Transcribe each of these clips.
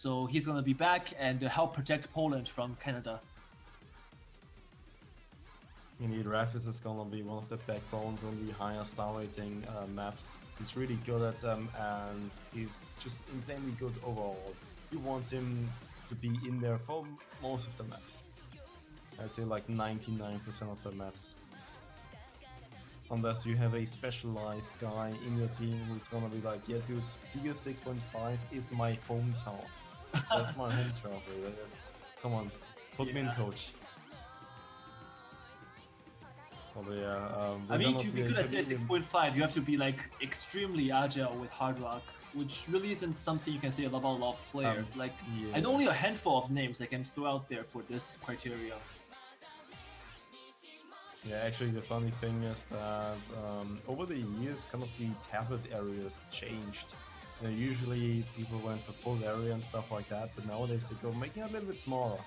So he's gonna be back and help protect Poland from Canada. Indeed, Rafis is gonna be one of the backbones on the higher star rating maps. He's really good at them and he's just insanely good overall. You want him to be in there for most of the maps. I'd say like 99% of the maps. Unless you have a specialized guy in your team who's gonna be like, yeah dude, CS 6.5 is my hometown. That's my home turf. Come on, put me in, coach. Well, yeah, I mean, to be good at CS 6.5, you have to be like extremely agile with hard rock, which really isn't something you can say about a lot of players. I know only a handful of names I can throw out there for this criteria. Yeah, actually the funny thing is that over the years, kind of the tablet areas changed. Usually people went for full area and stuff like that, but nowadays they go making it a little bit smaller.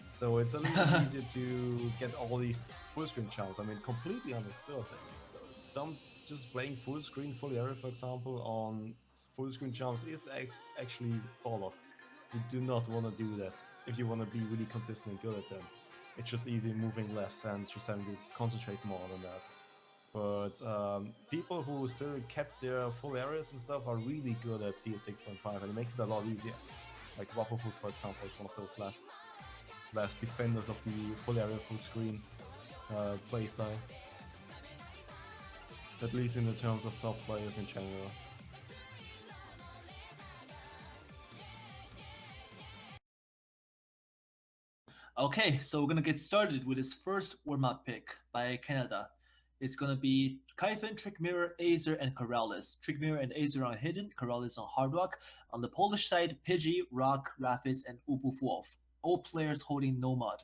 So it's a little bit easier to get all these full screen jumps. I mean, completely understood. Some just playing full screen, full area, for example, on full screen jumps is actually bollocks. You do not want to do that if you want to be really consistent and good at them. It's just easy moving less and just having to concentrate more than that. But people who still kept their full areas and stuff are really good at CS 6.5 and it makes it a lot easier. Like Wapofu, for example, is one of those last defenders of the full area, full screen playstyle. At least in the terms of top players in general. Okay, so we're gonna get started with this first warm-up pick by Canada. It's gonna be Kyphin, Trick Mirror, Azer, and Keralis. Trick Mirror and Azer on Hidden, Keralis on Hard Rock. On the Polish side, Pidgey, Rock, Rafis, and Ubufwolf. All players holding Nomad.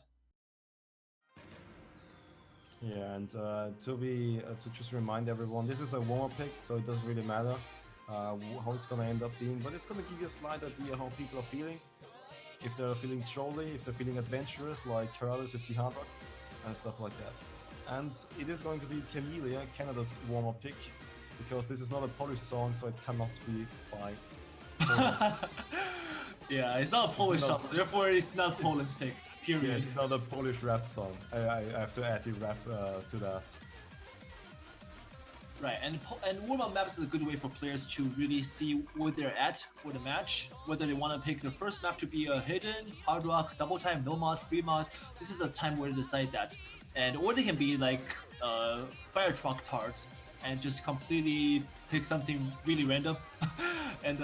Yeah, and to just remind everyone, this is a warm-up pick, so it doesn't really matter how it's gonna end up being, but it's gonna give you a slight idea how people are feeling. If they're feeling trolly, if they're feeling adventurous, like Keralis with the hard rock, and stuff like that. And it is going to be Camellia, Canada's warm-up pick, because this is not a Polish song, so it cannot be by Poland. Yeah, it's not a Polish song, therefore it's not Poland's pick. Period. Yeah, it's not a Polish rap song. I have to add the rap to that. Right, and warm-up maps is a good way for players to really see where they're at for the match, whether they want to pick the first map to be a hidden, hard rock, double time, no mod, free mod. This is the time where to decide that. And or they can be like fire truck tarts and just completely pick something really random and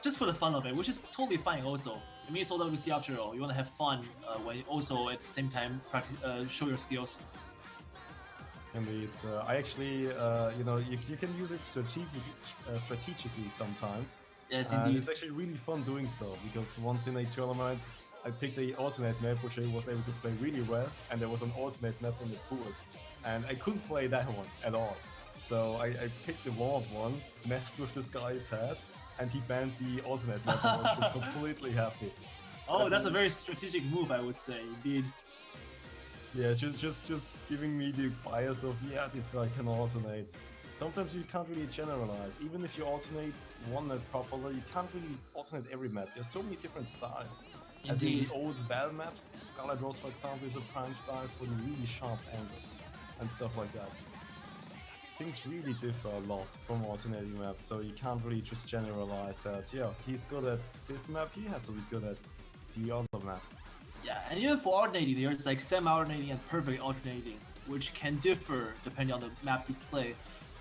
just for the fun of it, which is totally fine also. I mean, it's all WC after all. You want to have fun when you also at the same time practice, show your skills. Indeed, I actually, you can use it strategically sometimes. Yes, and indeed. It's actually really fun doing so, because once in a tournament, I picked a alternate map which I was able to play really well, and there was an alternate map in the pool, and I couldn't play that one at all. So I picked the warm-up one, messed with this guy's head, and he banned the alternate map, and I was just completely happy. Oh, that's a very strategic move, I would say, indeed. Yeah, just giving me the bias of, yeah, this guy can alternate. Sometimes you can't really generalize. Even if you alternate one map properly, you can't really alternate every map. There's so many different styles. Indeed. As in the old Val maps, the Scarlet Rose, for example, is a prime style for the really sharp angles and stuff like that. Things really differ a lot from alternating maps, so you can't really just generalize that, yeah, he's good at this map, he has to be good at the other map. Yeah, and even for alternating, there's like semi-alternating and perfect alternating, which can differ depending on the map you play.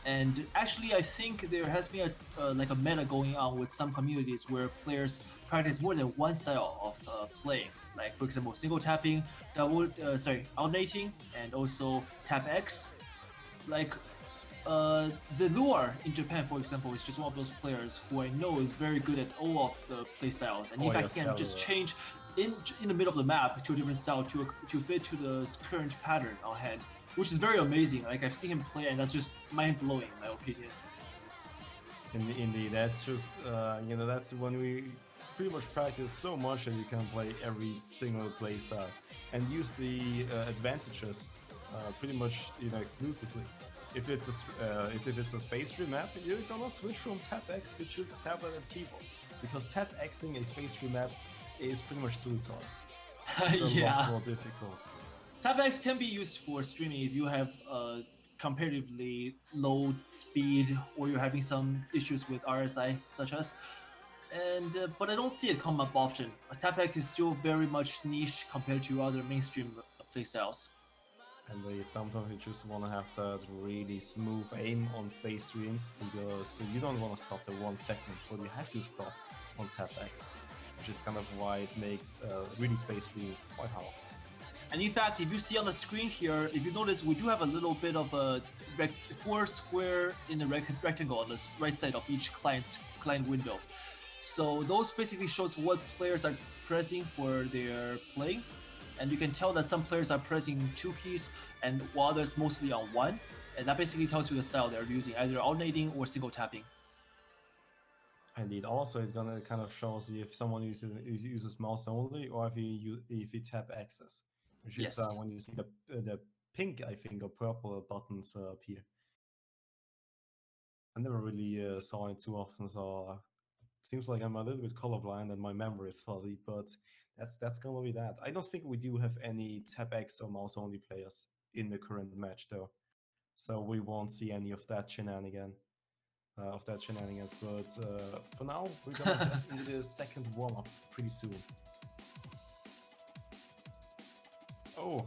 And actually, I think there has been a meta going on with some communities where players practice more than one style of playing. Like for example, single tapping, alternating, and also tap X. Like the Lure in Japan, for example, is just one of those players who I know is very good at all of the playstyles. And if I can just change in the middle of the map to a different style to fit to the current pattern on hand, which is very amazing. Like I've seen him play, and that's just mind-blowing in my opinion. Indeed, that's just that's when we pretty much practice so much that you can play every single playstyle and use the advantages pretty much exclusively. If it's a space tree map, you're gonna switch from tap X to just tablet and keyboard, because tap Xing a space tree map is pretty much suicide. It's a Yeah. lot more difficult. Tap X can be used for streaming if you have comparatively low speed or you're having some issues with RSI, such as. And but I don't see it come up often. Tap X is still very much niche compared to other mainstream playstyles. And sometimes you just want to have that really smooth aim on space streams because you don't want to stop at 1 second, but you have to stop on tap X, which is kind of why it makes really space streams quite hard. And in fact, if you see on the screen here, if you notice, we do have a little bit of a 4 square in the rectangle on the right side of each client window. So those basically shows what players are pressing for their play. And you can tell that some players are pressing 2 keys and while others mostly on 1. And that basically tells you the style they're using, either alternating or single tapping. And it also is gonna kind of shows you if someone uses mouse only or if you tap access, which is Yes. when you see the pink, I think, or purple buttons appear. I never really saw it too often, so seems like I'm a little bit colorblind and my memory is fuzzy, but that's gonna be that. I don't think we do have any tap X or mouse only players in the current match though, so we won't see any of that shenanigans. But for now, we're gonna get into the second warm-up pretty soon. Oh,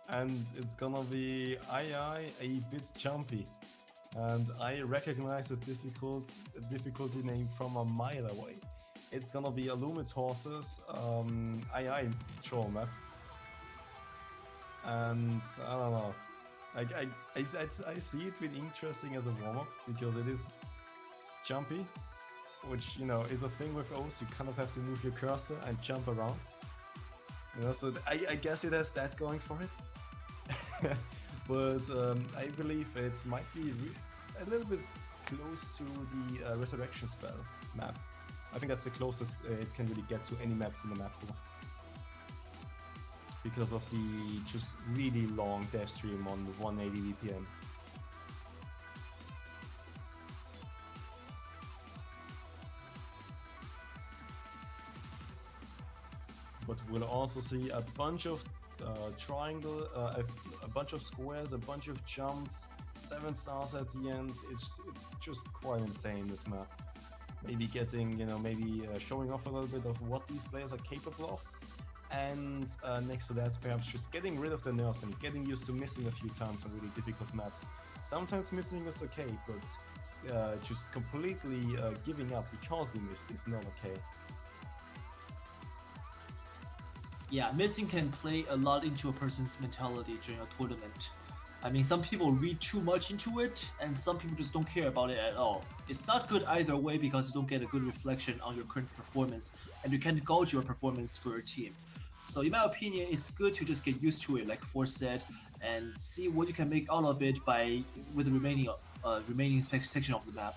and it's gonna be a bit jumpy. And I recognize the difficulty name from a mile away. It's gonna be Illumid Horses, II troll map. And I don't know. I see it being interesting as a warm-up because it is jumpy, which, you know, is a thing with O's. You kind of have to move your cursor and jump around. You know, so I guess it has that going for it. But I believe it might be a little bit close to the Resurrection Spell map. I think that's the closest it can really get to any maps in the map pool. Because of the just really long death stream on the 180 BPM. But we'll also see a bunch of triangle, a bunch of squares, a bunch of jumps, 7 stars at the end. It's just quite insane, this map. Maybe getting, you know, maybe showing off a little bit of what these players are capable of. And next to that, perhaps just getting rid of the nerves and getting used to missing a few times on really difficult maps. Sometimes missing is okay, but just completely giving up because you missed is not okay. Yeah, missing can play a lot into a person's mentality during a tournament. I mean, some people read too much into it, and some people just don't care about it at all. It's not good either way because you don't get a good reflection on your current performance, and you can't gauge your performance for your team. So in my opinion, it's good to just get used to it, like Force said, and see what you can make out of it with the remaining section of the map.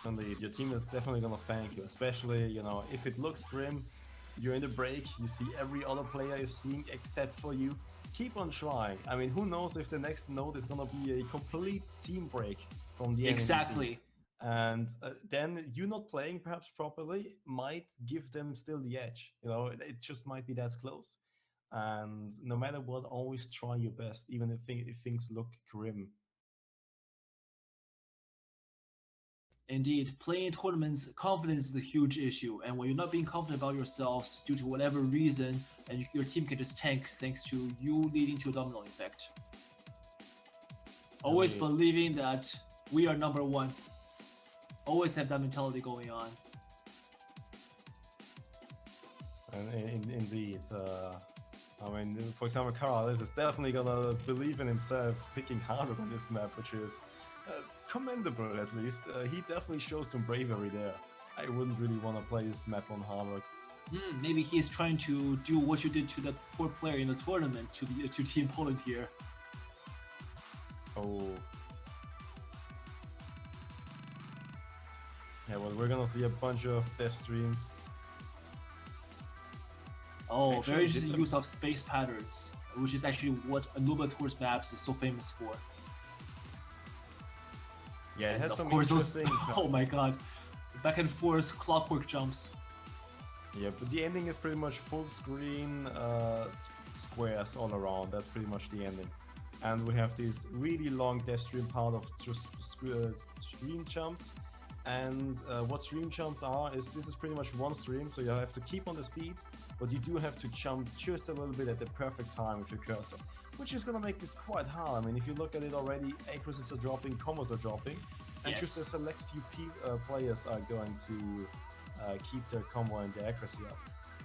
Indeed, your team is definitely gonna thank you, especially, you know, if it looks grim, you're in the break, you see every other player is seeing except for you. Keep on trying. I mean, who knows if the next node is gonna be a complete team break from the enemy Exactly. team. And then you not playing perhaps properly might give them still the edge. You know, it just might be that close. And no matter what, always try your best, even if things look grim. Indeed, playing tournaments, confidence is a huge issue, and when you're not being confident about yourselves due to whatever reason, and your team can just tank thanks to you leading to a domino effect. Always believing that we are number one. Always have that mentality going on. And indeed, I mean, for example, Carlos is definitely gonna believe in himself picking harder on this map, which is commendable at least. He definitely shows some bravery there. I wouldn't really want to play this map on hard rock. Maybe he's trying to do what you did to that poor player in the tournament to Team Poland here. Oh. Yeah, well, we're gonna see a bunch of death streams. Oh, actually, very interesting use of space patterns, which is actually what Anuba maps is so famous for. Yeah, it has some course interesting... oh my god, back and forth clockwork jumps. Yeah, but the ending is pretty much full screen squares all around. That's pretty much the ending. And we have this really long death stream part of just stream jumps. And what stream jumps are is this is pretty much one stream, so you have to keep on the speed, but you do have to jump just a little bit at the perfect time with your cursor, which is gonna make this quite hard. I mean, if you look at it already, accuracies are dropping, combos are dropping, and just a Yes. select few players are going to keep their combo and their accuracy up.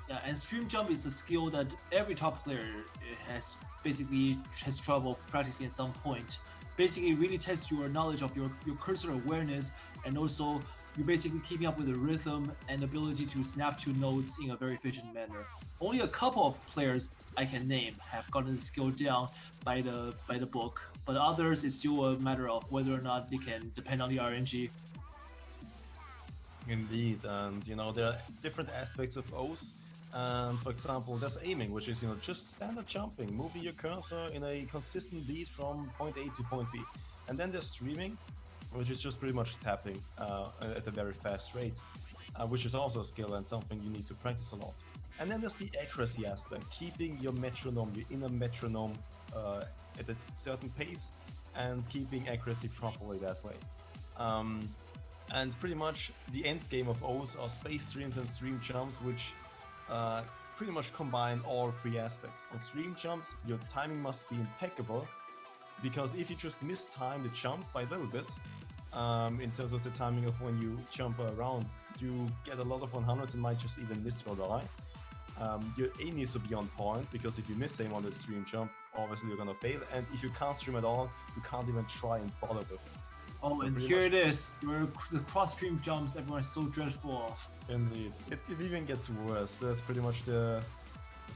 Yeah, and stream jump is a skill that every top player has basically has trouble practicing at some point. Basically, it really tests your knowledge of your cursor awareness and also you basically keeping up with the rhythm and ability to snap to notes in a very efficient manner. Only a couple of players I can name have gotten the skill down by the book, but others it's still a matter of whether or not they can depend on the RNG. Indeed, and there are different aspects of O's. For example, there's aiming, which is just standard jumping, moving your cursor in a consistent beat from point A to point B. And then there's streaming, which is just pretty much tapping at a very fast rate, which is also a skill and something you need to practice a lot. And then there's the accuracy aspect, keeping your metronome, your inner metronome, at a certain pace and keeping accuracy properly that way. Um, and pretty much the end game of O's are space streams and stream jumps, which uh, pretty much combine all three aspects. On stream jumps, your timing must be impeccable, because if you just miss time the jump by a little bit, in terms of the timing of when you jump around, you get a lot of 100s and might just even miss or die. Your aim needs to be on point, because if you miss aim on the stream jump, obviously you're gonna fail. And if you can't stream at all, you can't even try and bother with it. Oh, So and pretty here much, it is. The cross stream jumps everyone is so dreadful of. indeed, it even gets worse. But that's pretty much the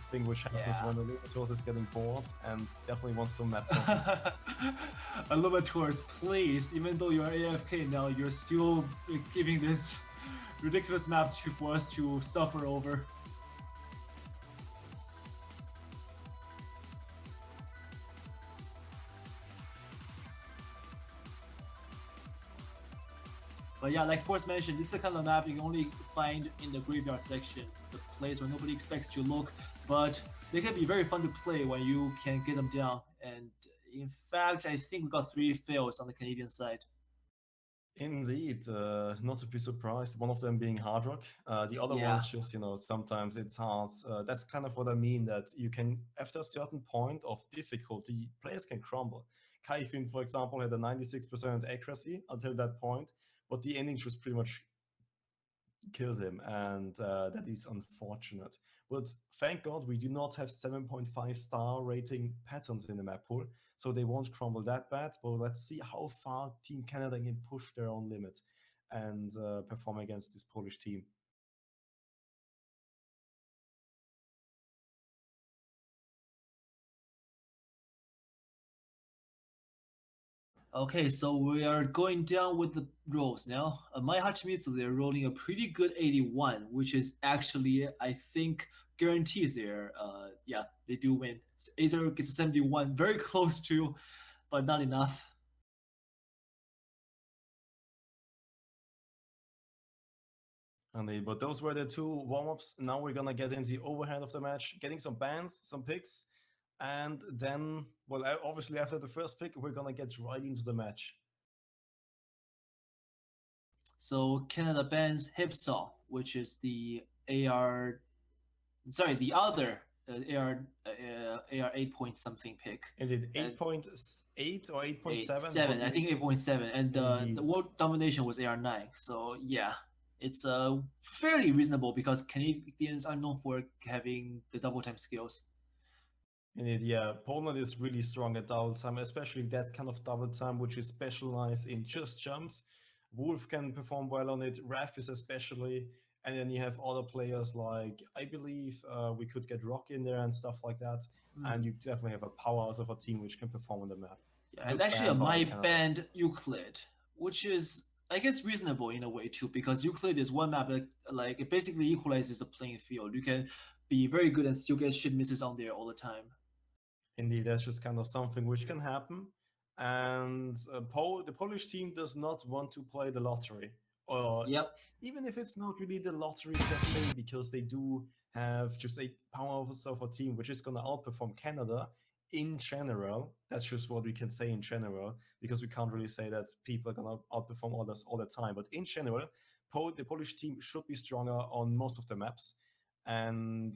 thing which happens Yeah. when the Lunatos is getting bored and definitely wants to map something. Tours, please, even though you're AFK now, you're still giving this ridiculous map for us to suffer over. But yeah, like Force mentioned, this is the kind of map you can only find in the graveyard section, the place where nobody expects to look, but they can be very fun to play when you can get them down. And in fact, I think we got 3 fails on the Canadian side. Indeed, not to be surprised. One of them being Hard Rock. The other Yeah. ones just, sometimes it's hard. That's kind of what I mean. That you can, after a certain point of difficulty, players can crumble. Kaifin, for example, had a 96% accuracy until that point, but the ending just pretty much killed him, and that is unfortunate. But thank God we do not have 7.5-star rating patterns in the map pool, so they won't crumble that bad. But let's see how far Team Canada can push their own limit and perform against this Polish team. Okay, so we are going down with the rolls now. My Hachimitsu, they're rolling a pretty good 81, which is actually, I think, guarantees their, yeah, they do win. Acer gets a 71, very close to, but not enough. But those were the two warm-ups. Now we're gonna get into the overhead of the match, getting some bans, some picks, and then, well, obviously after the first pick, we're gonna get right into the match. So Canada bans hip saw, which is the AR, sorry, the other AR 8 point something pick. And it And 8.8 or 8.7? What 7, do I you? think 8.7, and the Indeed. world domination was AR9. So yeah, it's fairly reasonable because Canadians are known for having the double time skills. Indeed, yeah. Poland is really strong at double time, especially that kind of double time, which is specialized in just jumps. Wolf can perform well on it, Raf is especially, and then you have other players like, I believe we could get Rock in there and stuff like that, and Mm. you definitely have a powerhouse of a team which can perform on the map. Yeah, and Good actually, ban by my Canada. band Euclid, which is I guess reasonable in a way too, because Euclid is one map that like it basically equalizes the playing field. You can be very good and still get shit misses on there all the time. Indeed, that's just kind of something which can happen. And the Polish team does not want to play the lottery. or Yep. even if it's not really the lottery per se, because they do have just a powerful of a team which is going to outperform Canada in general. That's just what we can say in general, because we can't really say that people are going to outperform others all the time. But in general, the Polish team should be stronger on most of the maps. And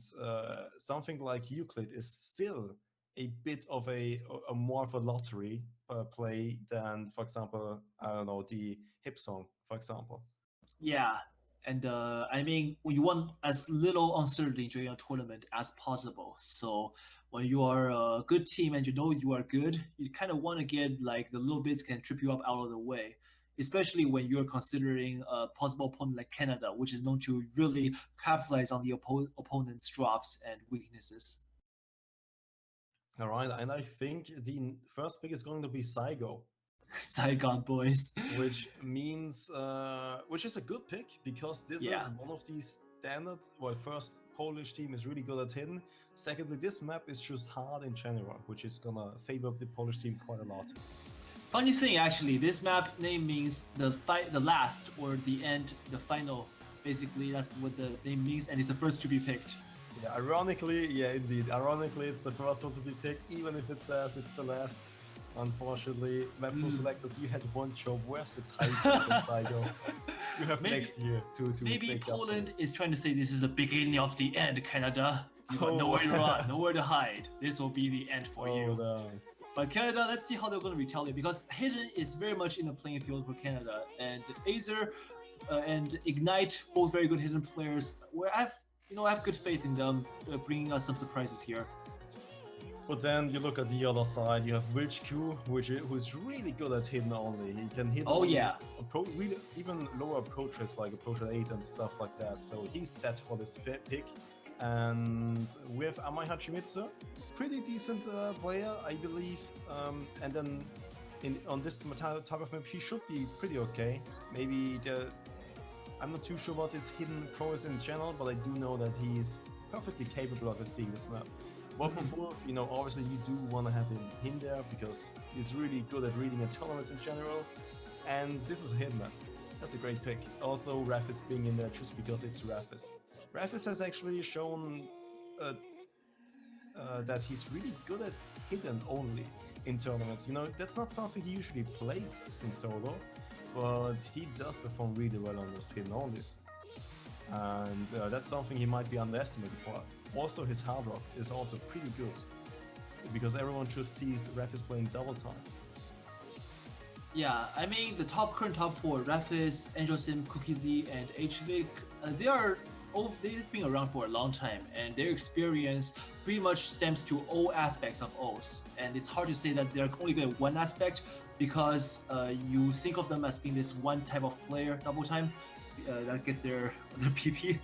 something like Euclid is still a bit of a more of a lottery play than, for example, I don't know, the hip song, for example. Yeah, and I mean, you want as little uncertainty during a tournament as possible. So when you are a good team and you know you are good, you kind of want to get like the little bits can trip you up out of the way. Especially when you're considering a possible opponent like Canada, which is known to really capitalize on the opponent's drops and weaknesses. All right, and I think the first pick is going to be Saigo, Saigon boys. which means which is a good pick, because this Yeah. is one of these standard. Well, first, Polish team is really good at hidden. Secondly, this map is just hard in general, which is gonna favor the Polish team quite a lot. Funny thing, actually, this map name means the last, or the end, the final. Basically, that's what the name means, and it's the first to be picked. Yeah, ironically, yeah, indeed. Ironically, it's the first one to be picked, even if it says it's the last. Unfortunately, map pool selectors, you had one job. Where's the title, Saigo? You have next year to maybe make Poland up is trying to say this is the beginning of the end, Canada. You got nowhere to run, nowhere to hide. This will be the end for you. But Canada, let's see how they're going to retaliate, because Hidden is very much in the playing field for Canada, and Azer and Ignite, both very good Hidden players. Where I have good faith in them bringing us some surprises here. But then you look at the other side, you have Wilch Q, who's really good at hidden only. He can hit really, even lower approach rates, like approach at 8 and stuff like that. So he's set for this pick. And we have Amai Hachimitsu, pretty decent player, I believe. And then on this type of map, he should be pretty okay. Maybe I'm not too sure about his hidden prowess in general, but I do know that he's perfectly capable of seeing this map. Warmup, obviously you do want to have him there, because he's really good at reading tournaments in general. And this is a hidden map. That's a great pick. Also, Rafis being in there just because it's Rafis. Rafis has actually shown that he's really good at hidden only in tournaments. That's not something he usually plays in solo, but he does perform really well on those hidden onlys. And that's something he might be underestimated for. Also, his hard rock is also pretty good, because everyone just sees Rafis playing double time. Yeah, I mean, the current top four, Rafis, AngelSim, CookieZ, and HVic, they've been around for a long time, and their experience pretty much stems to all aspects of O's. And it's hard to say that they're only good at one aspect, because you think of them as being this one type of player, double time, that gets their PP.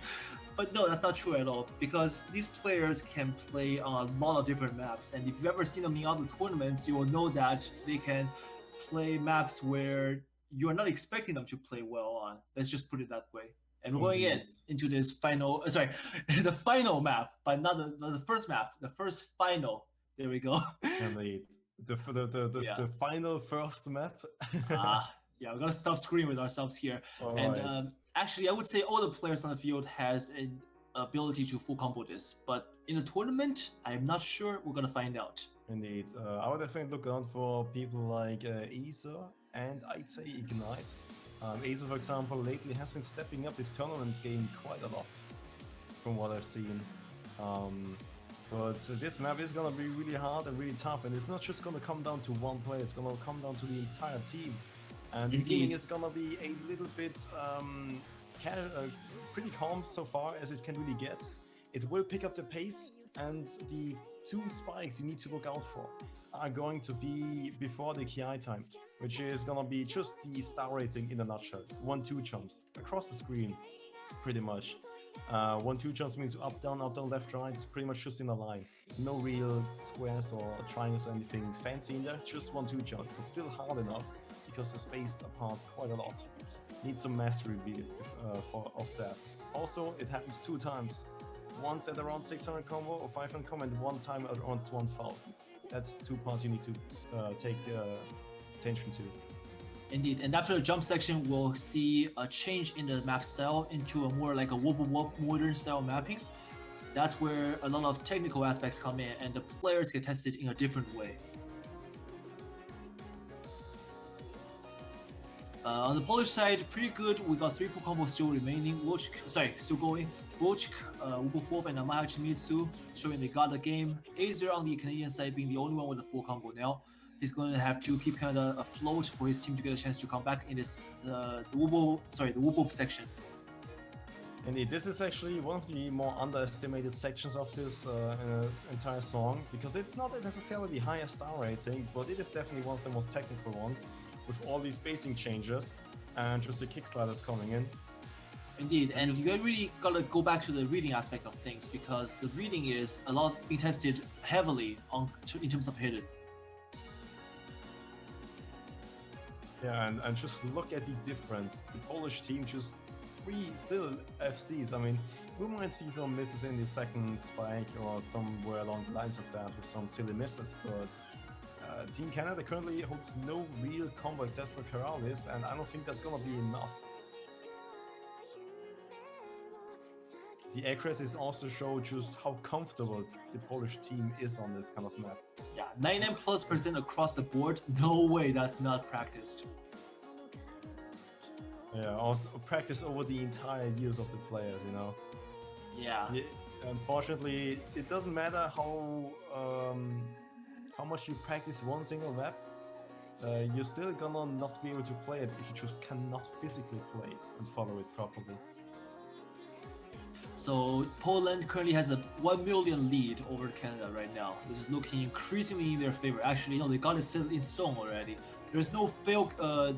But no, that's not true at all, because these players can play on a lot of different maps, and if you've ever seen them in other tournaments, you will know that they can play maps where you're not expecting them to play well on. Let's just put it that way. And we're going into this final, the final map, but not the first map, the first final. There we go. And the final first map. Yeah, we're gonna stop screwing with ourselves here. Actually, I would say all the players on the field has an ability to full combo this, but in a tournament, I'm not sure. We're gonna find out. Indeed, I would definitely look out for people like Azer and I'd say Ignite. Azer, for example, lately has been stepping up his tournament game quite a lot, from what I've seen. But this map is gonna be really hard and really tough, and it's not just gonna come down to one player, it's gonna come down to the entire team. And the beginning is gonna be a little bit pretty calm so far as it can really get. It will pick up the pace, and the two spikes you need to look out for are going to be before the KI time, which is gonna be just the star rating in a nutshell. 1-2 jumps across the screen, pretty much. 1-2 jumps means up, down, left, right. It's pretty much just in a line. No real squares or triangles or anything fancy in there. Just 1-2 jumps, but still hard enough because they're spaced apart quite a lot. Need some mastery of that. Also, it happens 2 times. Once at around 600 combo or 500 combo, and one time at around 1000. That's the 2 parts you need to take attention to. Indeed, and after the jump section, we'll see a change in the map style into a more like a whoop whoop modern style mapping. That's where a lot of technical aspects come in, and the players get tested in a different way. On the Polish side, pretty good. We got 3 full combos still remaining. Still going. Wojcik, Ubufov, and Mahachimitsu showing they got the game. Azer on the Canadian side being the only one with a full combo now. He's going to have to keep Canada afloat for his team to get a chance to come back in this the Wubop section. Indeed, this is actually one of the more underestimated sections of this entire song, because it's not necessarily the highest star rating, but it is definitely one of the most technical ones, with all these spacing changes and just the kick sliders coming in. Indeed, and you really gotta go back to the reading aspect of things, because the reading is a lot being tested heavily in terms of hidden. Yeah, and just look at the difference. The Polish team just 3 still FCs. I mean, we might see some misses in the second spike or somewhere along the lines of that with some silly misses, but Team Canada currently holds no real combo except for Karalis, and I don't think that's gonna be enough. The accuracies also show just how comfortable the Polish team is on this kind of map. Yeah, 99+% across the board. No way that's not practiced. Yeah, also practice over the entire years of the players, you know. Yeah. Unfortunately, it doesn't matter how much you practice one single map. You're still gonna not be able to play it if you just cannot physically play it and follow it properly. So Poland currently has a 1 million lead over Canada right now. This is looking increasingly in their favor. Actually, they got it set in stone already. There's no fail,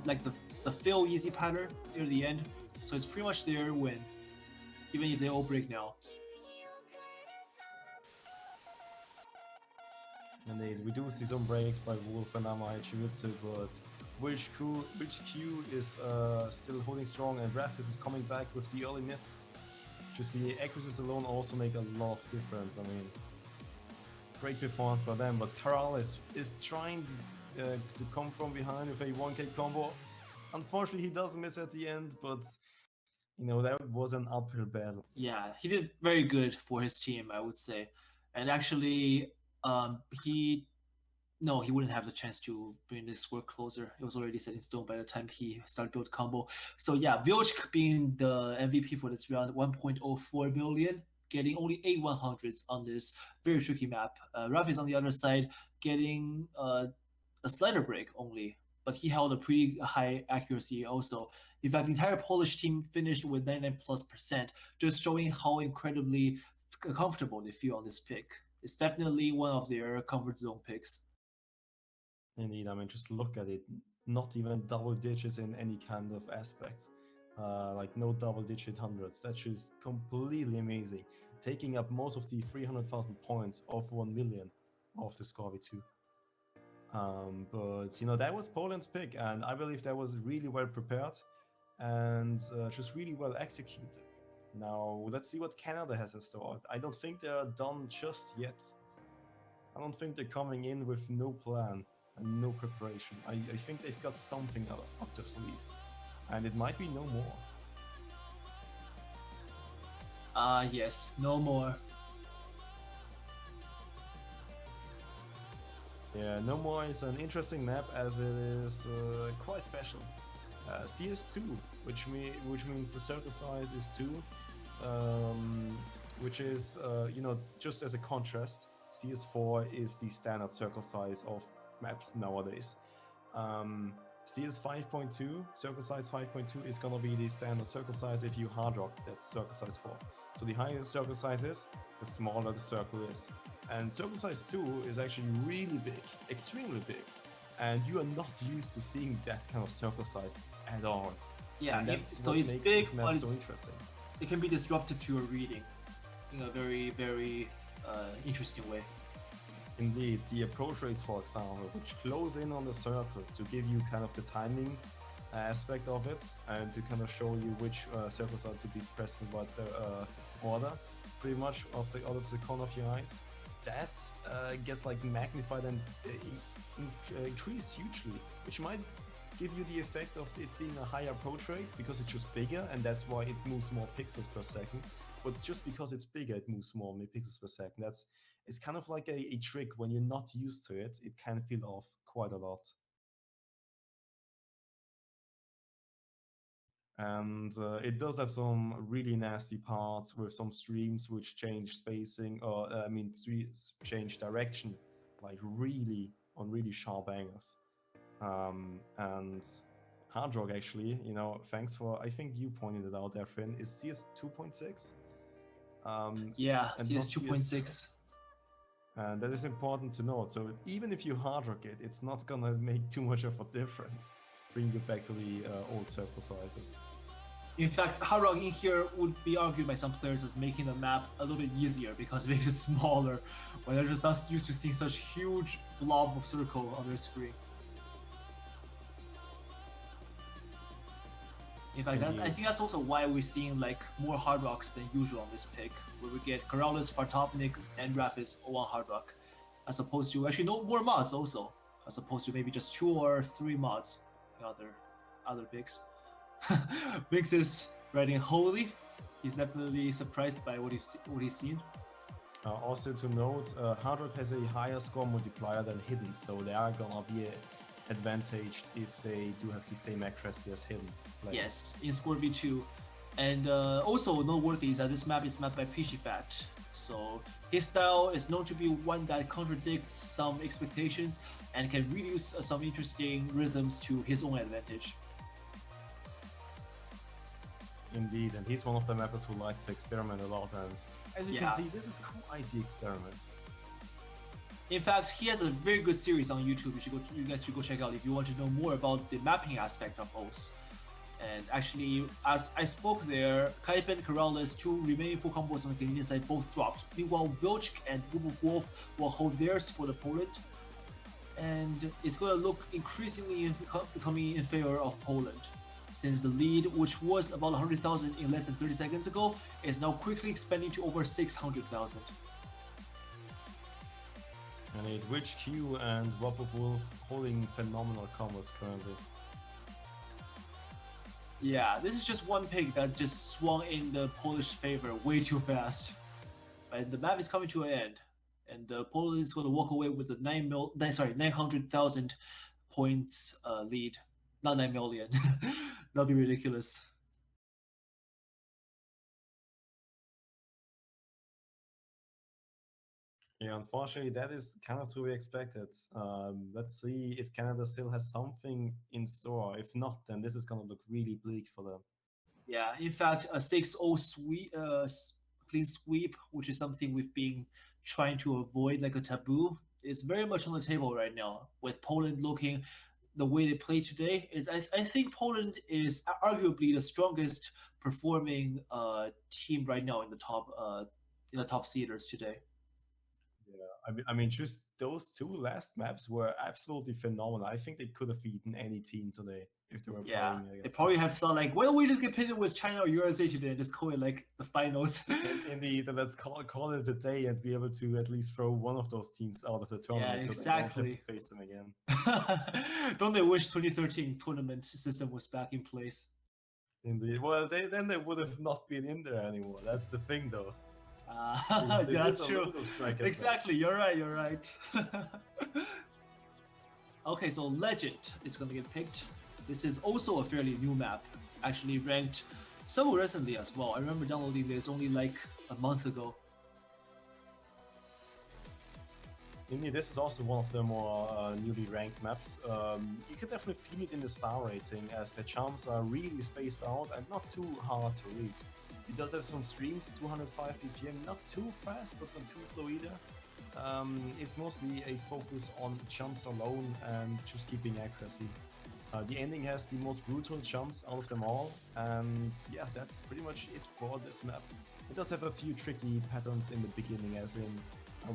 like the fail easy pattern near the end, so it's pretty much their win, even if they all break now. Indeed, we do see some breaks by Wolf and Amaechimitsu, but which Q is still holding strong, and Raffis is coming back with the early miss. Just the accuracies alone also make a lot of difference. I mean, great performance by them, but Karalis is trying to come from behind with a 1K combo. Unfortunately, he does miss at the end, but you know, that was an uphill battle. Yeah, he did very good for his team, I would say. And actually, he wouldn't have the chance to bring this work closer. It was already set in stone by the time he started build combo. So yeah, Wojcik being the MVP for this round, 1.04 million, getting only 8 100s on this very tricky map. Rafi's on the other side, getting a slider break only, but he held a pretty high accuracy also. In fact, the entire Polish team finished with 99+%, just showing how incredibly comfortable they feel on this pick. It's definitely one of their comfort zone picks. Indeed, I mean, just look at it. Not even double digits in any kind of aspect. Like no double-digit hundreds. That's just completely amazing. Taking up most of the 300,000 points of 1 million of the Scorby 2. But you know, that was Poland's pick, and I believe that was really well prepared and just really well executed. Now let's see what Canada has in store. I don't think they're done just yet. I don't think they're coming in with no plan and no preparation. I think they've got something up their sleeve, and it might be no more. Yes, no more. Yeah, no more is an interesting map as it is quite special. CS2, which means the circle size is 2, which is you know, just as a contrast, CS4 is the standard circle size of maps nowadays. CS 5.2, circle size 5.2 is gonna be the standard circle size if you hard rock, that's circle size 4. So the higher the circle size is, the smaller the circle is. And circle size 2 is actually really big, extremely big. And you are not used to seeing that kind of circle size at all. Yeah, so it's big, but so interesting. It can be disruptive to your reading in a very, very interesting way. Indeed, the approach rates, for example, which close in on the circle to give you kind of the timing aspect of it and to kind of show you which circles are to be pressed in what order, pretty much out of the corner of your eyes. That gets like magnified and increased hugely, which might give you the effect of it being a higher approach rate because it's just bigger, and that's why it moves more pixels per second. But just because it's bigger, it moves more pixels per second. It's kind of like a trick. When you're not used to it, it can feel off quite a lot. And it does have some really nasty parts with some streams which change spacing, or change direction, like really on really sharp angles. And Hard Rock actually, thanks for, I think you pointed it out there, Finn, is CS 2.6. Yeah, and CS not CS 2.6. And that is important to note. So even if you hard rock it, it's not gonna make too much of a difference. Bring you back to the old circle sizes. In fact, hard rock in here would be argued by some players as making the map a little bit easier because it makes it smaller, when they're just not used to seeing such huge blob of circle on their screen. In fact, I think that's also why we're seeing like more hard rocks than usual on this pick, where we get Corrales, Fartopnik, and Rafis all on hard rock, as opposed to actually no more mods also, as opposed to maybe just 2 or 3 mods in other picks. Mix is riding Holy. He's definitely surprised by what he's seen. Also to note, Hard Rock has a higher score multiplier than Hidden, so they are gonna be advantaged if they do have the same accuracy as Hidden players. Yes, in Score V2. And also noteworthy is that this map is mapped by Pidgeot, so his style is known to be one that contradicts some expectations and can really use some interesting rhythms to his own advantage. Indeed, and he's one of the mappers who likes to experiment a lot, and as you can see, this is quite the experiment. In fact, he has a very good series on YouTube. You guys should go check out if you want to know more about the mapping aspect of O's. And actually, as I spoke there, Kaipen, Corrales, 2 remaining full combos on the Canadian side both dropped. Meanwhile, Vilchk and Wolf will hold theirs for the Poland. And it's going to look increasingly becoming in favor of Poland, since the lead, which was about 100,000 in less than 30 seconds ago, is now quickly expanding to over 600,000. And it Witch Q and Wolf holding phenomenal combos currently. Yeah, this is just one pick that just swung in the Polish favor way too fast. But the map is coming to an end, and Poland is going to walk away with the 900,000 points lead. Not 9 million. That'll be ridiculous. Yeah, unfortunately, that is kind of to be expected. Let's see if Canada still has something in store. If not, then this is going to look really bleak for them. Yeah, in fact, a 6-0 clean sweep, which is something we've been trying to avoid like a taboo, is very much on the table right now, with Poland looking the way they play today. I think Poland is arguably the strongest performing team right now in the top seeders today. Yeah, I mean, just those 2 last maps were absolutely phenomenal. I think they could have beaten any team today if they were playing against they probably have thought like, why don't we just get pitted with China or USA today and just call it like the finals? Indeed, let's call it a day and be able to at least throw one of those teams out of the tournament, Yeah, so they don't have exactly. to face them again. Don't they wish 2013 tournament system was back in place? Indeed. Well, then they would have not been in there anymore. That's the thing, though. Yeah, that's true. Exactly. You're right. Okay, so Legend is going to get picked. This is also a fairly new map, actually ranked somewhat recently as well. I remember downloading this only like a month ago. Indeed, this is also one of the more newly ranked maps. You can definitely feel it in the star rating, as the charms are really spaced out and not too hard to read. It does have some streams, 205 BPM, not too fast, but not too slow either. It's mostly a focus on jumps alone and just keeping accuracy. The ending has the most brutal jumps out of them all, and yeah, that's pretty much it for this map. It does have a few tricky patterns in the beginning, as in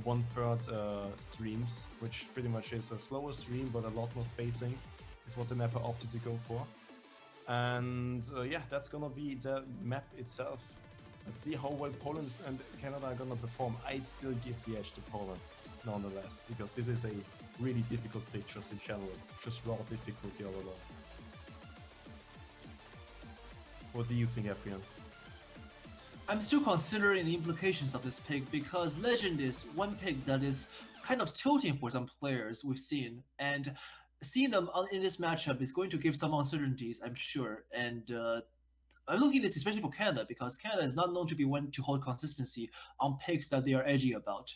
1/3 streams, which pretty much is a slower stream but a lot more spacing, is what the mapper opted to go for. And yeah, that's gonna be the map itself. Let's see how well Poland and Canada are gonna perform. I'd still give the edge to Poland, nonetheless, because this is a really difficult pick just in general, just raw difficulty overall. What do you think, Ephraim? I'm still considering the implications of this pick because Legend is one pick that is kind of tilting for some players we've seen, and seeing them in this matchup is going to give some uncertainties, I'm sure. And I'm looking at this especially for Canada because Canada is not known to be one to hold consistency on picks that they are edgy about.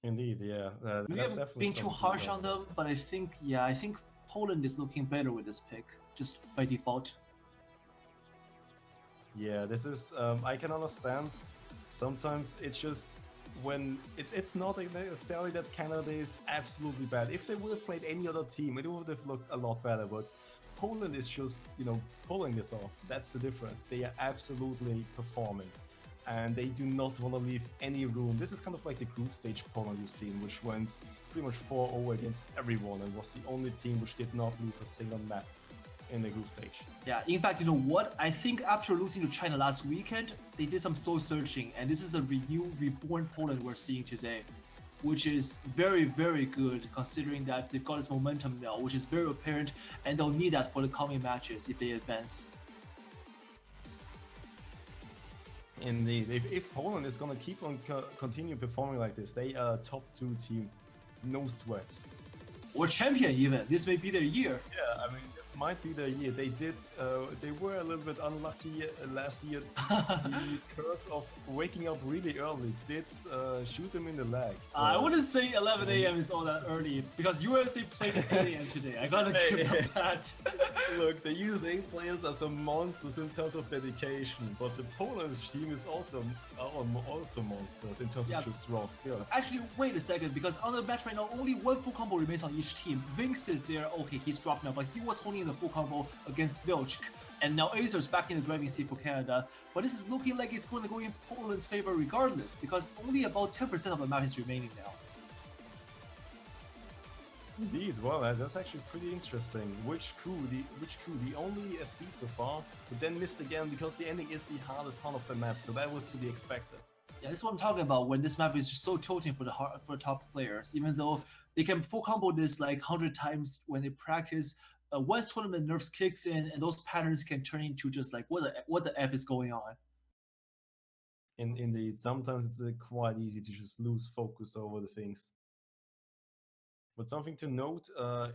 Indeed, yeah, Maybe that's I'm definitely being too something. harsh on them, but I think Poland is looking better with this pick just by default. Yeah, this is I can understand. Sometimes it's just when it's not necessarily that Canada is absolutely bad. If they would have played any other team, it would have looked a lot better. But Poland is just pulling this off. That's the difference. They are absolutely performing, and they do not want to leave any room. This is kind of like the group stage Poland you've seen, which went pretty much 4-0 against everyone and was the only team which did not lose a single map in the group stage. Yeah, in fact, you know what? I think after losing to China last weekend, they did some soul searching, and this is a reborn Poland we're seeing today, which is very, very good considering that they've got this momentum now, which is very apparent, and they'll need that for the coming matches if they advance. Indeed, if Poland is gonna keep on continue performing like this, they are a top 2 team, no sweat. Or champion even. This may be their year. Yeah, I mean, this might be their year. They were a little bit unlucky last year. The curse of waking up really early did shoot them in the leg. I wouldn't say 11 a.m. is all that early because USA played at 8 a.m. today. I gotta give them that. Look, the USA players are some monsters in terms of dedication, but the Polish team is also monsters in terms of just raw skill. Actually, wait a second, because on the match right now, only one full combo remains on each team. Vinx is there, okay, he's dropped now, but he was holding the full combo against Vilchk. And now Acer's back in the driving seat for Canada, but this is looking like it's going to go in Poland's favor regardless, because only about 10% of the map is remaining now. Indeed, well, that's actually pretty interesting. Which crew? The only FC so far, but then missed again because the ending is the hardest part of the map, so that was to be expected. Yeah, this is what I'm talking about when this map is just so tilting for the top players, even though they can full combo this like 100 times when they practice. Once tournament nerfs kicks in, and those patterns can turn into just like what the F is going on. Indeed, sometimes it's quite easy to just lose focus over the things. But something to note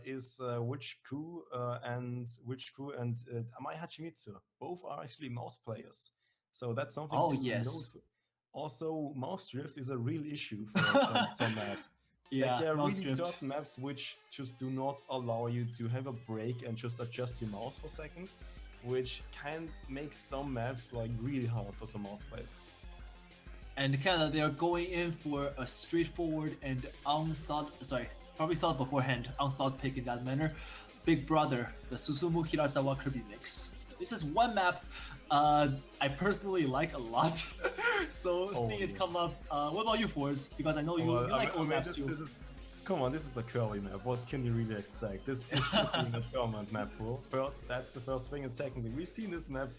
is which crew and Amai Hachimitsu both are actually mouse players, so that's something to note. Also, mouse drift is a real issue for some maps. Yeah, like there are really drift. certain maps which just do not allow you to have a break and just adjust your mouse for a second, which can make some maps like really hard for some mouse players. And Canada, they are going in for a straightforward and probably thought beforehand, unthought pick in that manner. Big Brother, the Susumu Hirasawa Kirby mix. This is one map I personally like a lot. So seeing it come up, what about you, Forrest? Because I know you like old maps too. Come on, this is a Kirby map. What can you really expect? This is a tournament map, bro. First, that's the first thing, and secondly, we've seen this map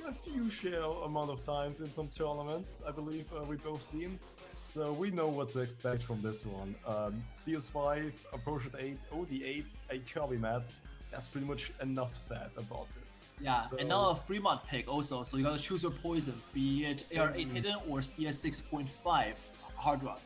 a few share amount of times in some tournaments. I believe we've both seen. So we know what to expect from this one. CS5, Approach at 8, OD8, a Kirby map. That's pretty much enough said about this. Yeah, so, and now a Fremont pick also, so you gotta choose your poison, be it AR8 Hidden or CS6.5 Hard Rock.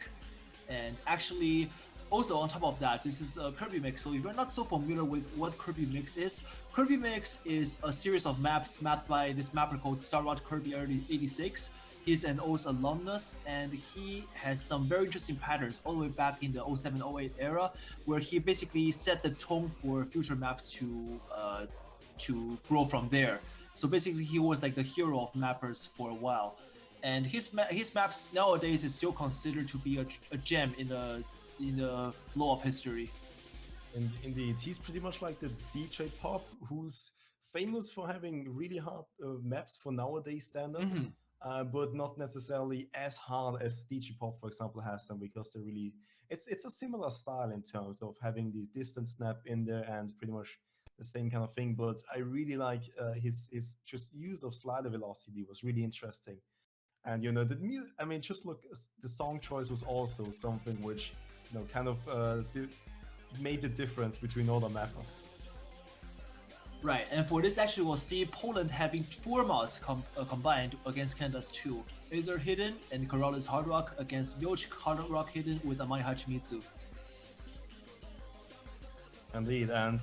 And actually, also on top of that, this is a Kirby Mix, so if you're not so familiar with what Kirby Mix is a series of maps mapped by this mapper called Starrod Kirby 86. He's an OS alumnus, and he has some very interesting patterns all the way back in the 07-08 era, where he basically set the tone for future maps to grow from there. So basically, he was like the hero of mappers for a while, and his maps nowadays is still considered to be a gem in the flow of history. Indeed, he's pretty much like the DJ Pop, who's famous for having really hard maps for nowadays standards. Mm-hmm. But not necessarily as hard as DJ Pop, for example, has them, because they're really it's a similar style in terms of having the distance snap in there and pretty much the same kind of thing. But I really like his just use of slider velocity was really interesting, and just look, the song choice was also something which kind of made the difference between all the mappers. Right, and for this actually we'll see Poland having 4 mods combined against Canada's 2. Azer Hidden and Corrales Hard Rock against Yoch Hard Rock Hidden with Amai Hachimitsu. Indeed, and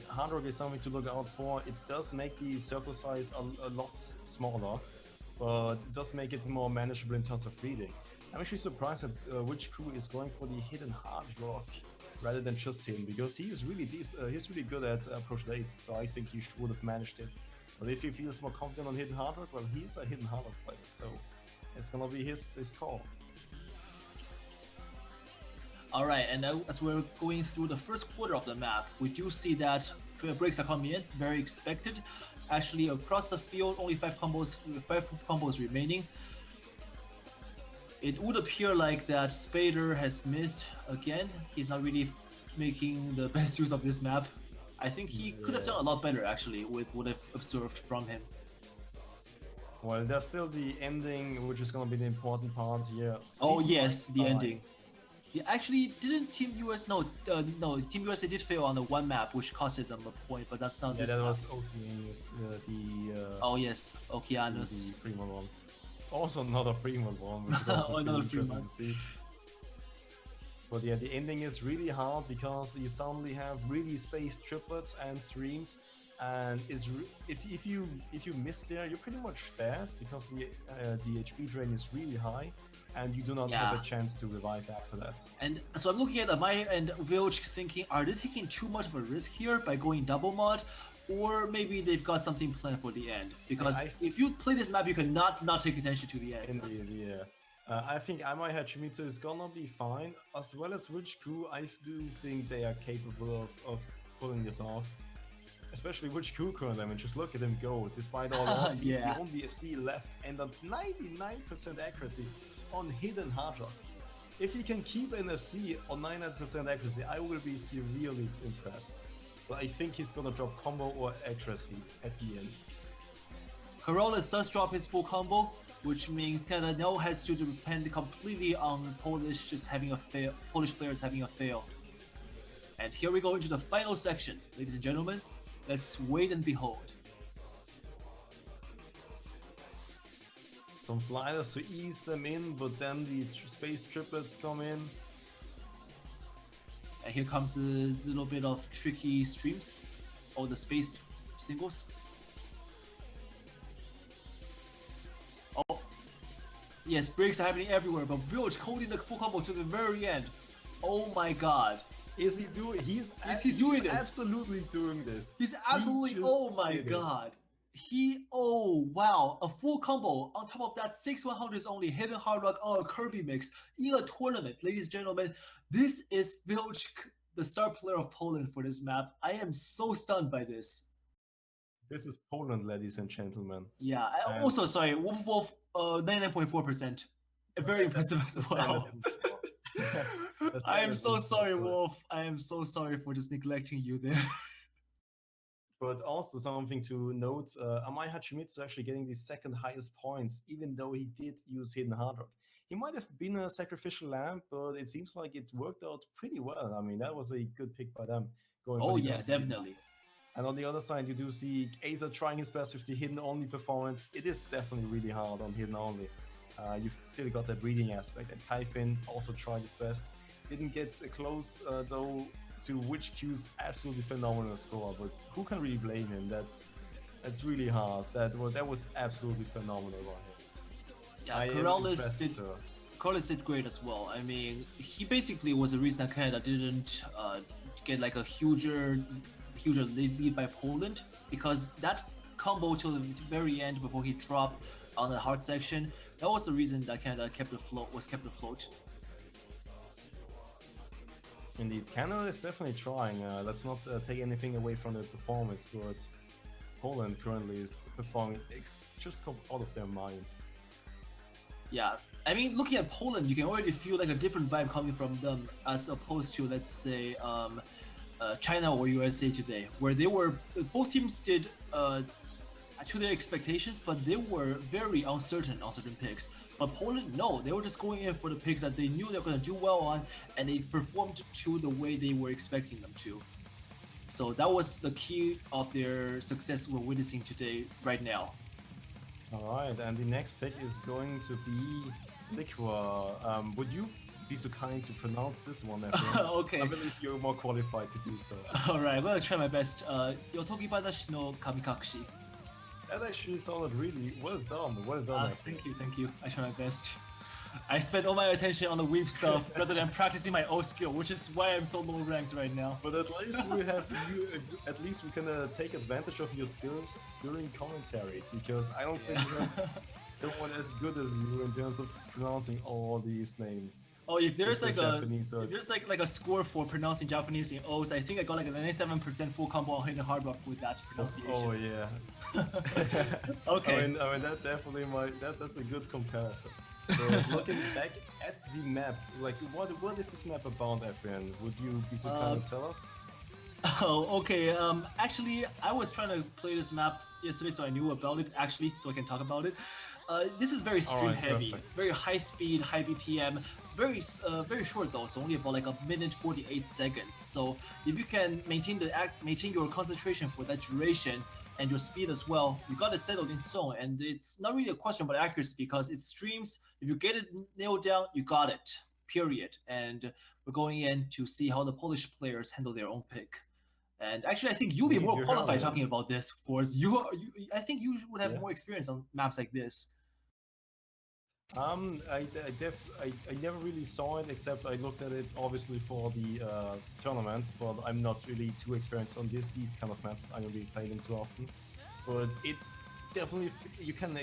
Hard Rock is something to look out for. It does make the circle size a lot smaller, but it does make it more manageable in terms of reading. I'm actually surprised at which crew is going for the Hidden Hard Rock rather than just him, because he's really good at approach late, so I think he would have managed it. But if he feels more confident on Hidden Hard Rock, well, he's a Hidden Hard Rock player, so it's gonna be his call. Alright, and as we're going through the first quarter of the map, we do see that breaks are coming in, very expected. Actually, across the field, only 5 combos remaining. It would appear like that Spader has missed again. He's not really making the best use of this map. I think he could have done a lot better actually with what I've observed from him. Well, there's still the ending, which is gonna be the important part here. Oh yes, the ending. Yeah, actually, didn't Team US? No, Team USA did fail on the one map, which costed them a point, but that's not this that map. was Ocean's, oh yes, Okeanos. The Fremont one. Also another Fremont one, which is also another interesting to see. But yeah, the ending is really hard because you suddenly have really spaced triplets and streams, and if you miss there, you're pretty much dead because the HP drain is really high, and you do not have a chance to revive after that. And so I'm looking at Amaya and Village thinking, are they taking too much of a risk here by going double mod? Or maybe they've got something planned for the end. Because if you play this map, you cannot not take attention to the end. Indeed, yeah. I think Amai Hachimitsu is gonna be fine. As well as Witch Crew, I do think they are capable of pulling this off. Especially Witch Crew currently, I mean, just look at him go. Despite all odds, he's the only FC left and at 99% accuracy on Hidden Hard Rock. If he can keep an FC on 99% accuracy, I will be severely impressed. But I think he's gonna drop combo or accuracy at the end. Corrales does drop his full combo, which means Canada now has to depend completely on Polish players having a fail. And here we go into the final section, ladies and gentlemen. Let's wait and behold. Some sliders to ease them in, but then the space triplets come in. And here comes a little bit of tricky streams, or the space singles. Oh, yes, breaks are happening everywhere, but Village holding the full combo to the very end. Oh my god. Is he doing? He's doing this? Absolutely doing this. He's absolutely. Oh my god. Oh wow, a full combo on top of that 6-100s only Hidden Hard Rock or Kirby mix in a tournament, ladies and gentlemen. This is Village, the star player of Poland for this map. I am so stunned by this. This is Poland, ladies and gentlemen. Yeah, also sorry, Wolf 99.4%. Very impressive as well. I am so sorry, Wolf. I am so sorry for just neglecting you there. But also something to note, Amai Hachimitsu actually getting the second highest points, even though he did use Hidden Hard Rock. He might have been a sacrificial lamb, but it seems like it worked out pretty well. I mean, that was a good pick by them. Oh yeah, definitely. And on the other side, you do see Azer trying his best with the Hidden Only performance. It is definitely really hard on Hidden Only. You've still got that reading aspect. And Kaifin also tried his best. Didn't get close, though, to Witch Q's absolutely phenomenal score, but who can really blame him? That's really hard. That was absolutely phenomenal by him. Yeah, Corrales did great as well. I mean, he basically was the reason that Canada didn't get like a huger lead by Poland, because that combo till the very end before he dropped on the hard section, that was the reason that Canada kept afloat. Indeed, Canada is definitely trying. Let's not take anything away from their performance, but Poland currently is performing just out of their minds. Yeah, I mean, looking at Poland, you can already feel like a different vibe coming from them as opposed to, let's say, China or USA today, where both teams did to their expectations, but they were very uncertain on certain picks. But Poland, no, they were just going in for the picks that they knew they were going to do well on, and they performed to the way they were expecting them to. So that was the key of their success we're witnessing today, right now. Alright, and the next pick is going to be Liqua. Would you be so kind to pronounce this one, Ephraim? Okay. I believe you're more qualified to do so. Alright, I'm gonna try my best. Yotogi Badashi no Kamikakushi. That actually sounded really well done. Well done, Ephraim. Thank you, thank you. I try my best. I spent all my attention on the weep stuff rather than practicing my old skill, which is why I'm so low ranked right now. But at least we have you. At least we can take advantage of your skills during commentary, because I don't think we have no one as good as you in terms of pronouncing all these names. Oh, if there's like Japanese, if there's like a score for pronouncing Japanese in O's, I think I got like a 97% full combo on Hidden Hard Rock with that pronunciation. Oh yeah. Okay. I mean that definitely that's a good comparison. So looking back at the map, like what is this map about, Ephraim? Would you be so kind to tell us? Oh, okay. Actually, I was trying to play this map yesterday, so I knew about it. Actually, so I can talk about it. This is very stream heavy, perfect. very high speed, high BPM. Very short though, so only about like a minute 48 seconds. So if you can maintain your concentration for that duration and your speed as well, you got it settled in stone. And it's not really a question about accuracy, because it streams. If you get it nailed down, you got it. Period. And we're going in to see how the Polish players handle their own pick. And actually, I think you'll be more qualified talking about this, of course. I think you would have more experience on maps like this. I never really saw it, except I looked at it obviously for the tournament, but I'm not really too experienced on these kind of maps. I don't really play them too often, but it definitely you can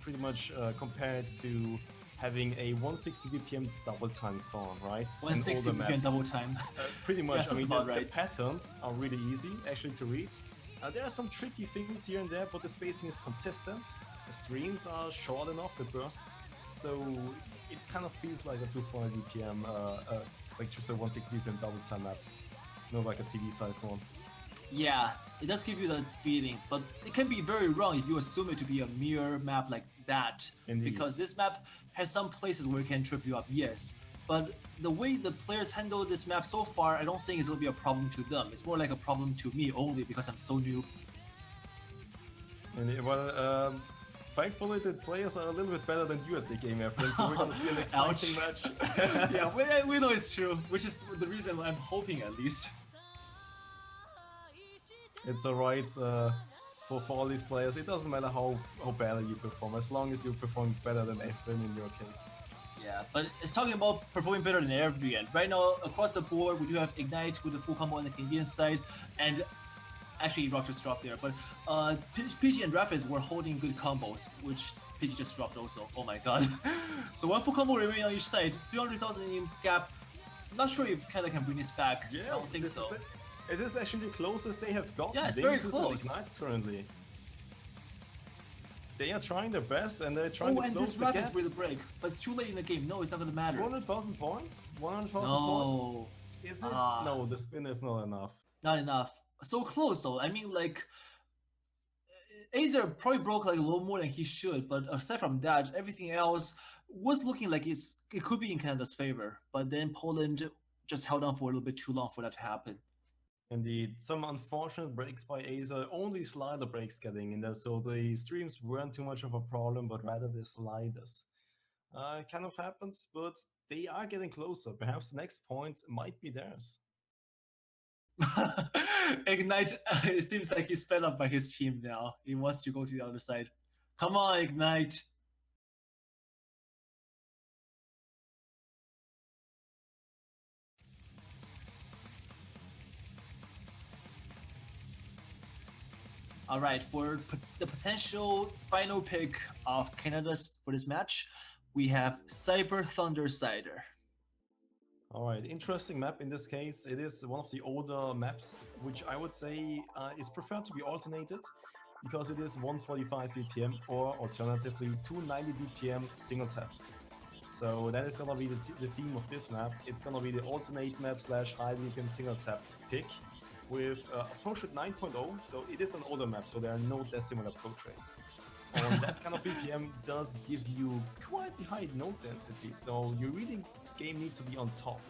pretty much compare it to having a 160 BPM double time song, right? 160 BPM double time. Pretty much. Yes, I mean, right. the patterns are really easy actually to read. There are some tricky things here and there, but the spacing is consistent. The streams are short enough, the bursts, so it kind of feels like a 240 BPM, like just a 160 BPM double time map, not like a TV size one. Yeah, it does give you that feeling, but it can be very wrong if you assume it to be a mirror map like that. Indeed. Because this map has some places where it can trip you up, yes. But the way the players handle this map so far, I don't think it's going to be a problem to them. It's more like a problem to me only because I'm so new. And well, thankfully the players are a little bit better than you at the game, Ephraim, so we're going to see an exciting match. Yeah, we know it's true, which is the reason I'm hoping at least. It's alright for all these players. It doesn't matter how badly you perform, as long as you perform better than Ephraim in your case. Yeah, but it's talking about performing better than everyone. Right now, across the board, we do have Ignite with the full combo on the Canadian side, and actually Rock just dropped there, but PG and Raffis were holding good combos, which PG just dropped also. Oh my god. So one full combo remaining on each side, 300,000 in gap. I'm not sure if Canada can bring this back. Yeah, I don't think so. It is actually the closest they have gotten. Yeah, it's very close. Ignite currently. They are trying their best and they're trying to close the gap. Raffis with a break, but it's too late in the game. No, it's not gonna matter. 200,000 points? 100,000 no. points? Is it? No, the spin is not enough. Not enough. So close though. I mean, like, Azer probably broke like a little more than he should, but aside from that, everything else was looking like it could be in Canada's favor. But then Poland just held on for a little bit too long for that to happen. Indeed, some unfortunate breaks by Azer, only slider breaks getting in there, so the streams weren't too much of a problem, but rather the sliders. It kind of happens, but they are getting closer. Perhaps the next point might be theirs. Ignite, it seems like he's fed up by his team now. He wants to go to the other side. Come on, Ignite! Alright, for the potential final pick of Canada's for this match, we have Cyber Thunder Cider. Alright, interesting map in this case. It is one of the older maps, which I would say is preferred to be alternated, because it is 145 BPM or alternatively 290 BPM single taps. So that is gonna be the theme of this map. It's gonna be the alternate map / high BPM single tap pick with approach at 9.0, so it is an older map, so there are no decimal approach rates. And that kind of BPM does give you quite a high node density, so your reading game needs to be on top.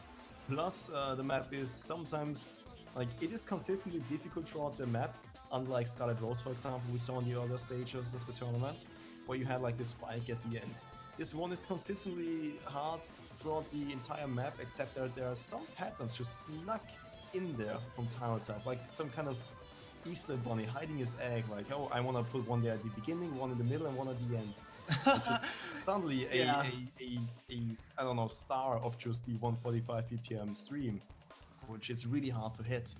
Plus, the map is sometimes Like, it is consistently difficult throughout the map, unlike Scarlet Rose, for example, we saw in the earlier stages of the tournament, where you had like this spike at the end. This one is consistently hard throughout the entire map, except that there are some patterns just snuck in there from time to time, like some kind of Easter bunny hiding his egg, like, oh, I want to put one there at the beginning, one in the middle, and one at the end. And just suddenly Yeah. I don't know, star of just the 145 BPM stream, which is really hard to hit.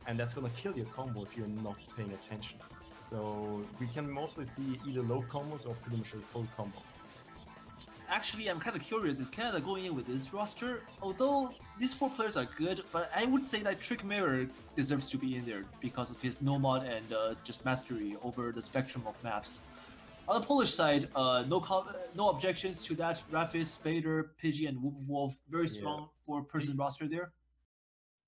And that's gonna kill your combo if you're not paying attention. So we can mostly see either low combos or pretty much a full combo. Actually, I'm kind of curious, is Canada going in with this roster? Although these 4 players are good, but I would say that Trick Mirror deserves to be in there because of his no mod and just mastery over the spectrum of maps. On the Polish side, no objections to that. Rafis, Spader, Pidgey, and Whoop Wolf, very strong 4-person roster there.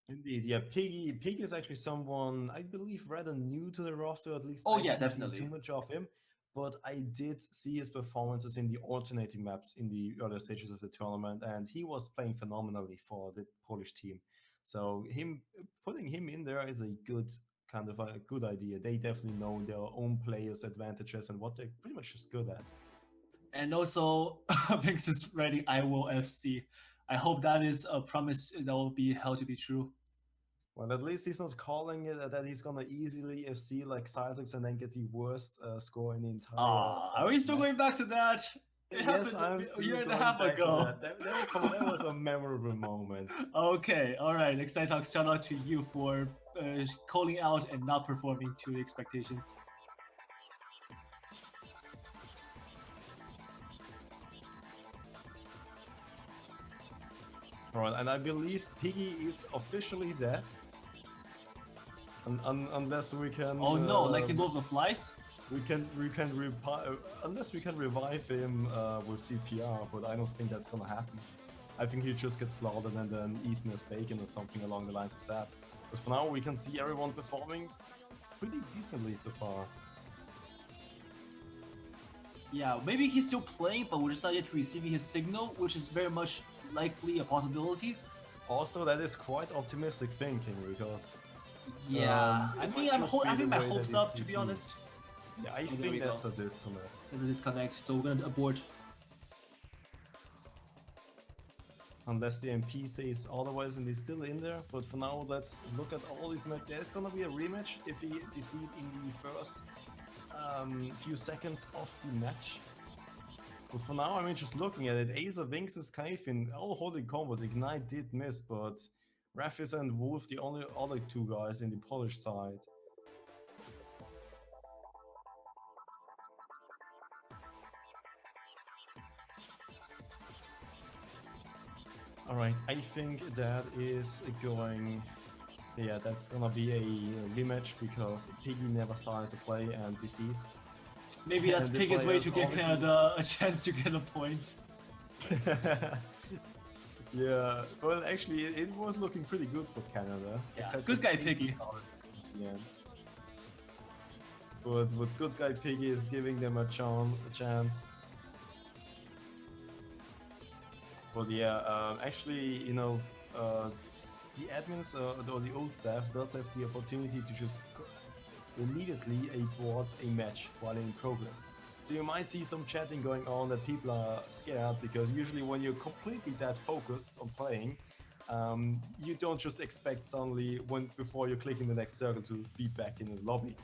Indeed, yeah. Piggy is actually someone I believe rather new to the roster. At least Oh I yeah, didn't see definitely. too much of him, but I did see his performances in the alternating maps in the earlier stages of the tournament, and he was playing phenomenally for the Polish team. So putting him in there is a good kind of a good idea. They definitely know their own players' advantages and what they're pretty much just good at. And also, Vinx is writing I will FC. I hope that is a promise that will be held to be true. Well, at least he's not calling it that he's gonna easily FC like Cyclops and then get the worst score in the entire Are we still match. going back to that? It Yes, happened I'm a still year and a going half back to ago. that. That was a memorable moment. Okay, alright. Excitox, shout out to you for calling out and not performing to the expectations. Alright, and I believe Piggy is officially dead. Unless we can. Oh no, like in Lord of the Flies? Unless we can revive him with CPR, but I don't think that's gonna happen. I think he just gets slaughtered and then eaten as bacon or something along the lines of that. But for now, we can see everyone performing pretty decently so far. Yeah, maybe he's still playing, but we're just not yet receiving his signal, which is very much likely a possibility. Also, that is quite optimistic thinking because yeah, I mean, I'm having my hopes up, to be DC. honest. Yeah, I think that's a disconnect. There's a disconnect, so we're gonna abort. Unless the MP says otherwise and he's still in there. But for now, let's look at all these matches. There's gonna be a rematch if he deceived in the first few seconds of the match. But for now, I mean, just looking at it, Aza, Vinx is kind of in all holding combos. Ignite did miss, but Rafis and Wolf, the only other 2 guys in the Polish side. Alright, I think that is going... Yeah, that's gonna be a rematch because Piggy never started to play and deceased. Maybe that's Piggy's way to give Canada a chance to get a point. Yeah, well, actually, it was looking pretty good for Canada. Yeah, good guy Piggy. But good guy Piggy is giving them a chance. But yeah, actually, you know, the admins or the old staff does have the opportunity to just immediately abort a match while in progress. So you might see some chatting going on that people are scared because usually when you're completely that focused on playing, you don't just expect suddenly before you're clicking the next circle to be back in the lobby.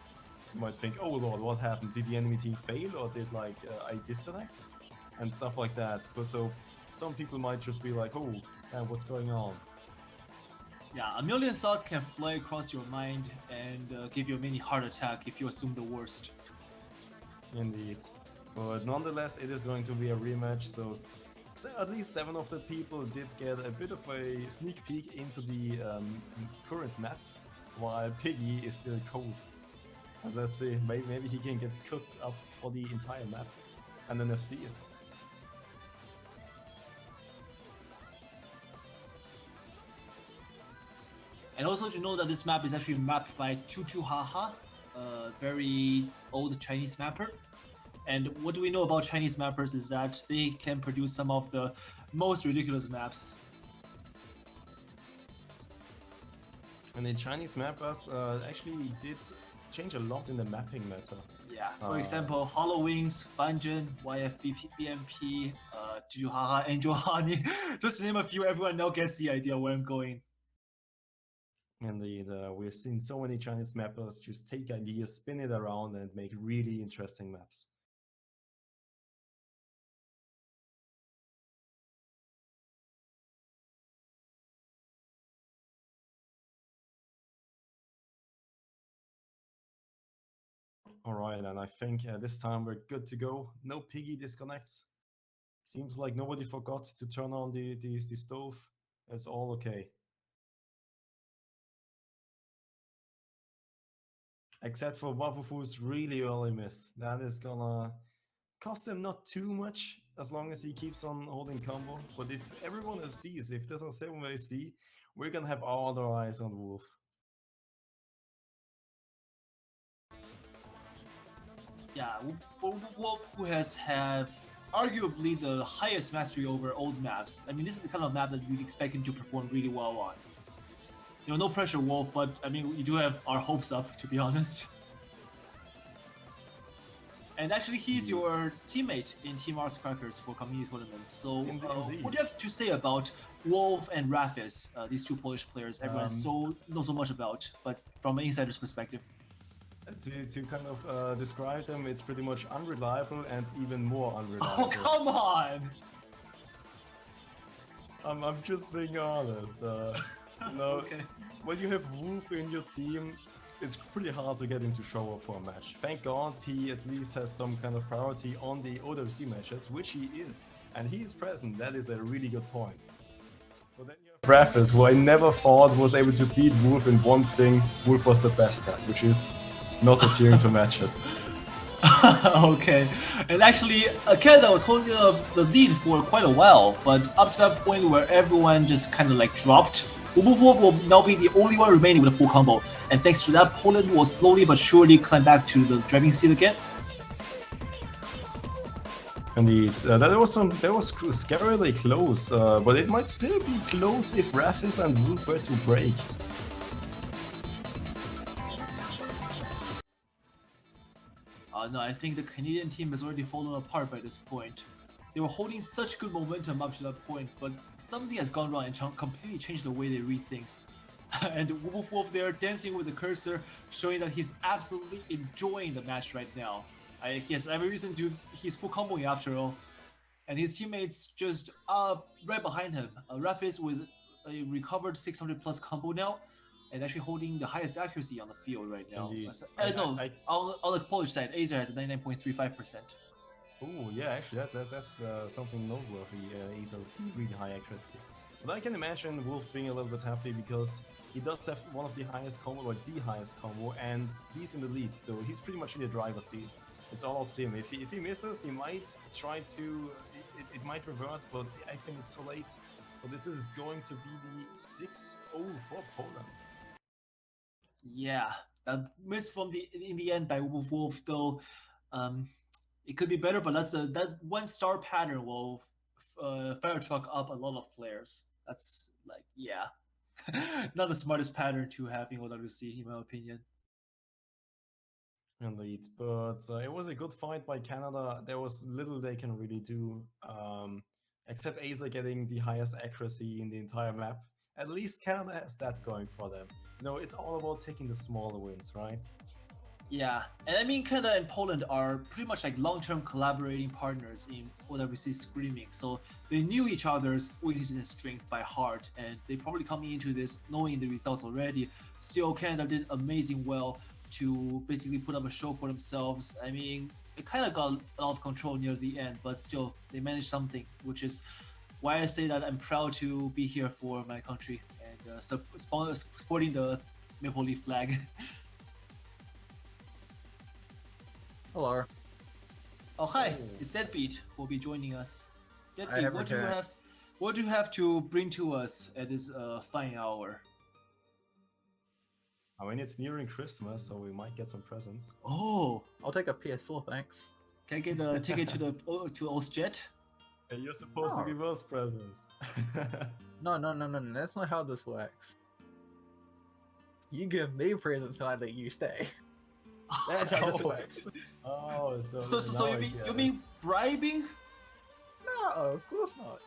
You might think, oh lord, what happened? Did the enemy team fail or did like I disconnect? And stuff like that. But so some people might just be like, oh, man, what's going on? Yeah, a million thoughts can fly across your mind and give you a mini heart attack if you assume the worst. Indeed. But nonetheless, it is going to be a rematch, so at least 7 of the people did get a bit of a sneak peek into the current map, while Piggy is still cold. And let's see, maybe he can get cooked up for the entire map and then FC it. And also to know that this map is actually mapped by Tutu Haha, a very old Chinese mapper. And what do we know about Chinese mappers is that they can produce some of the most ridiculous maps. And the Chinese mappers actually did change a lot in the mapping meta. Yeah, for example, Halloween's, Fanjin, YFBMP, Juhaha, Angel Honey. Just to name a few, everyone now gets the idea where I'm going. Indeed, we've seen so many Chinese mappers just take ideas, spin it around, and make really interesting maps. Alright, and I think this time we're good to go. No piggy disconnects. Seems like nobody forgot to turn on the stove. It's all okay. Except for Wapufu's really early miss. That is gonna cost him not too much as long as he keeps on holding combo. But if everyone else sees, if there's a 7-way C, we're gonna have all our eyes on Wolf. Yeah, for Wolf, who has had arguably the highest mastery over old maps. I mean, this is the kind of map that you'd expect him to perform really well on. You know, no pressure, Wolf, but I mean, we do have our hopes up, to be honest. And actually, he's your teammate in Team Arts Crackers for community tournaments. So, what do you have to say about Wolf and Rafis, these two Polish players everyone knows so much about, but from an insider's perspective? To kind of describe them, it's pretty much unreliable and even more unreliable. Oh, come on! I'm just being honest. Okay. When you have Wolf in your team, it's pretty hard to get him to show up for a match. Thank God he at least has some kind of priority on the OWC matches, which he is. And he is present, that is a really good point. But then you have Rafis, who I never thought was able to beat Wolf in one thing Wolf was the best at, which is not appearing to matches. Okay, and actually, Canada was holding the lead for quite a while, but up to that point where everyone just kind of like dropped, Wolf will now be the only one remaining with a full combo, and thanks to that, Poland will slowly but surely climb back to the driving seat again. Indeed, that was scarily close, but it might still be close if Rafis and Wolf were to break. No, I think the Canadian team has already fallen apart by this point. They were holding such good momentum up to that point, but something has gone wrong and completely changed the way they read things. And Wolf there dancing with the cursor, showing that he's absolutely enjoying the match right now. He has every reason to. He's full comboing after all, and his teammates just right behind him. Rafis with a recovered 600 plus combo now, and actually holding the highest accuracy on the field right now. On the Polish side, Azer has a 99.35%. Oh yeah, actually that's something noteworthy. He's a really high accuracy. But I can imagine Wolf being a little bit happy because he does have one of the highest combo, or the highest combo, and he's in the lead, so he's pretty much in the driver's seat. It's all up to him. If he misses, he might try to. It might revert, but I think it's so late. But this is going to be the 6-0 for Poland. Yeah, that miss in the end by Wolf though. It could be better, but that one star pattern will fire truck up a lot of players. That's like, yeah, not the smartest pattern to have in OWC, in my opinion. Indeed, but it was a good fight by Canada. There was little they can really do, except Azer getting the highest accuracy in the entire map. At least Canada has that going for them. You know, it's all about taking the smaller wins, right? Yeah, and I mean, Canada and Poland are pretty much like long-term collaborating partners in OWC Screaming, so they knew each other's weaknesses and strengths by heart, and they probably coming into this knowing the results already. Still, Canada did amazing well to basically put up a show for themselves. I mean, it kind of got out of control near the end, but still, they managed something, which is why I say that I'm proud to be here for my country and supporting the Maple Leaf flag. Hello. Oh hi, it's Deadbeat who will be joining us. Deadbeat, returned. what do you have to bring to us at this fine hour? I mean, it's nearing Christmas, so we might get some presents. Oh, I'll take a PS4, thanks. can I get a ticket to to Ostjet? And you're supposed to give us presents. No, that's not how this works. You give me presents and I let you stay. That's how this Oh. works. Oh, so So now you I mean get you it. mean bribing? No, of course not.